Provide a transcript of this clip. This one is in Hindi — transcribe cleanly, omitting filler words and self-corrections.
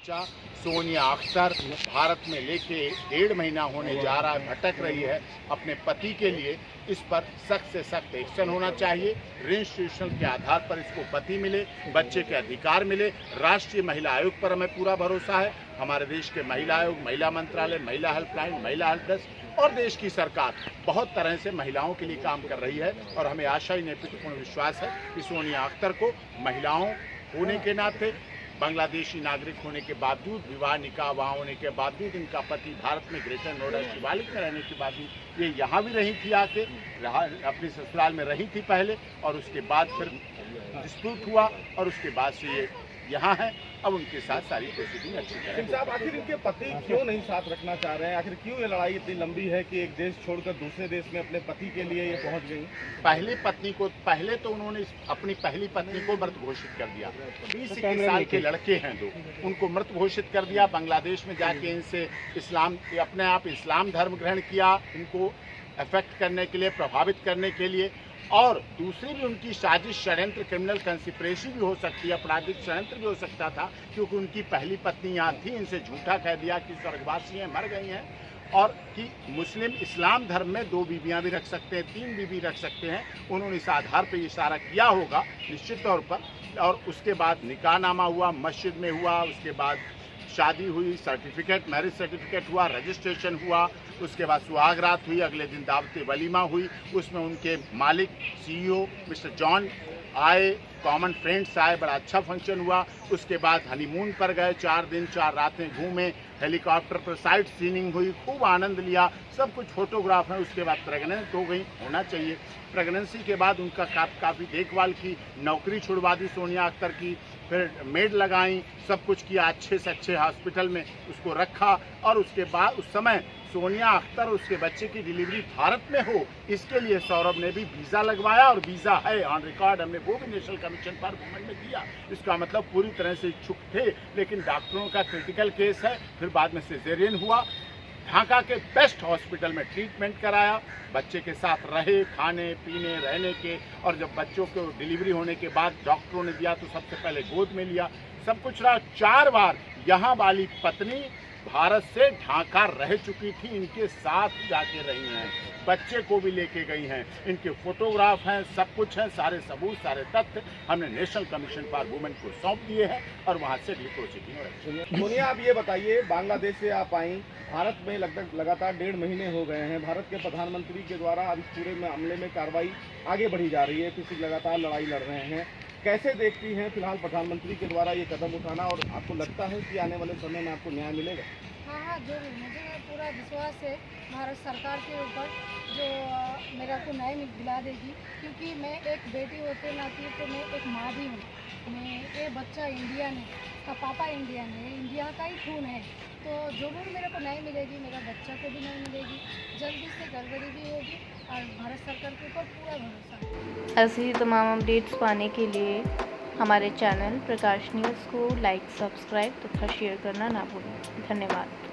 बच्चा सोनिया अख्तर भारत में लेके 1.5 महीना होने जा रहा है, भटक रही है अपने पति के लिए। इस पर सख्त से सख्त एक्शन होना चाहिए। रजिस्ट्रेशन के आधार पर इसको पति मिले, बच्चे के अधिकार मिले। राष्ट्रीय महिला आयोग पर हमें पूरा भरोसा है। हमारे देश के महिला आयोग, महिला मंत्रालय, महिला हेल्पलाइन, महिला हेल्प डेस्क और देश की सरकार बहुत तरह से महिलाओं के लिए काम कर रही है और हमें आशा ही नेतृत्वपूर्ण विश्वास है कि सोनिया अख्तर को महिलाओं होने के नाते, बांग्लादेशी नागरिक होने के बावजूद, विवाह निकाह वहाँ होने के बावजूद, इनका पति भारत में ग्रेटर नोएडा शिवालिक में रहने के बावजूद ये यहाँ भी रही थी, आके अपने ससुराल में रही थी पहले, और उसके बाद फिर डिस्प्यूट हुआ और उसके बाद से ये यहाँ है। अब उनके साथ सारी प्रोसीडिंग अच्छी तरह। सिंह साहब, आखिर इनके पति क्यों नहीं साथ रखना चाह रहे हैं? आखिर क्यों ये लड़ाई इतनी लंबी है कि एक देश छोड़कर दूसरे देश में अपने पति के लिए ये पहुंच गई? पहले तो उन्होंने अपनी पहली पत्नी को मृत घोषित कर दिया। 20 साल के लड़के हैं दो, उनको मृत घोषित कर दिया। बांग्लादेश में जाके इनसे अपने आप इस्लाम धर्म ग्रहण किया, इनको अफेक्ट करने के लिए, प्रभावित करने के लिए। और दूसरी भी उनकी साजिश, षड्यंत्र, क्रिमिनल कंस्पिरेसी भी हो सकती है, आपराधिक षड्यंत्र भी हो सकता था, क्योंकि उनकी पहली पत्नी यहाँ थी। इनसे झूठा कह दिया कि स्वर्गवासी हैं, मर गई हैं, और कि मुस्लिम इस्लाम धर्म में 2 बीवियाँ भी रख सकते हैं, 3 बीवी रख सकते हैं। उन्होंने इस आधार पर इशारा किया होगा निश्चित तौर पर। और उसके बाद निकाहनामा हुआ, मस्जिद में हुआ, उसके बाद शादी हुई, सर्टिफिकेट, मैरिज सर्टिफिकेट हुआ, रजिस्ट्रेशन हुआ, उसके बाद सुहागरात हुई, अगले दिन दावत वलीमा हुई। उसमें उनके मालिक CEO मिस्टर जॉन आए, कॉमन फ्रेंड्स आए, बड़ा अच्छा फंक्शन हुआ। उसके बाद हनीमून पर गए, 4 दिन 4 रातें घूमे, हेलीकॉप्टर पर साइट सीनिंग हुई, खूब आनंद लिया, सब कुछ फोटोग्राफ है। उसके बाद प्रेगनेंट हो गई, होना चाहिए। प्रेगनेंसी के बाद उनका काफ़ी देखभाल की, नौकरी छुड़वा दी सोनिया अख्तर की, फिर मेड लगाई, सब कुछ किया, अच्छे से अच्छे हॉस्पिटल में उसको रखा। और उसके बाद उस समय सोनिया अख्तर और उसके बच्चे की डिलीवरी भारत में हो, इसके लिए सौरभ ने भी वीज़ा लगवाया, और वीज़ा है ऑन रिकॉर्ड, हमने वो भी नेशनल कमीशन फॉर वुमेन में दिया। इसका मतलब पूरी तरह से इच्छुक थे, लेकिन डॉक्टरों का क्रिटिकल केस है। फिर बाद में सिजेरियन हुआ, ढाका के बेस्ट हॉस्पिटल में ट्रीटमेंट कराया, बच्चे के साथ रहे, खाने पीने रहने के। और जब बच्चों को डिलीवरी होने के बाद डॉक्टरों ने दिया तो सबसे पहले गोद में लिया, सब कुछ रहा। 4 बार यहाँ वाली पत्नी भारत से ढाका रह चुकी थी, इनके साथ जाके रही हैं, बच्चे को भी लेके गई हैं, इनके फोटोग्राफ हैं, सब कुछ है, सारे सबूत, सारे तथ्य हमने नेशनल कमीशन फॉर वुमेन को सौंप दिए हैं और वहाँ से अगली प्रोसीडिंग हो रही है। सोनिया, आप ये बताइए, बांग्लादेश से आप आई, भारत में लगभग लगातार 1.5 महीने हो गए हैं। भारत के प्रधानमंत्री के द्वारा अब पूरे मामले में कार्रवाई आगे बढ़ी जा रही है, किसी लगातार लड़ाई लड़ रहे हैं। कैसे देखती हैं फिलहाल प्रधानमंत्री के द्वारा ये कदम उठाना, और आपको लगता है कि आने वाले समय में आपको न्याय मिलेगा? हाँ, जरूर। मुझे पूरा विश्वास है भारत सरकार के ऊपर, जो मेरा को न्याय दिला देगी, क्योंकि मैं एक बेटी होते नाते तो मैं एक माँ भी हूँ। ये बच्चा इंडियन है, उसका पापा इंडियन है, इंडिया का ही खून है, तो जरूर मेरे को न्याय मिलेगी, मेरा बच्चा को भी न्याय मिलेगी। जल्दी से गड़बड़ी भी होगी और भारत सरकार के ऊपर पूरा भरोसा है। ऐसे ही तमाम अपडेट्स पाने के लिए हमारे चैनल प्रकाश न्यूज़ को लाइक, सब्सक्राइब तथा शेयर करना ना भूलें। धन्यवाद।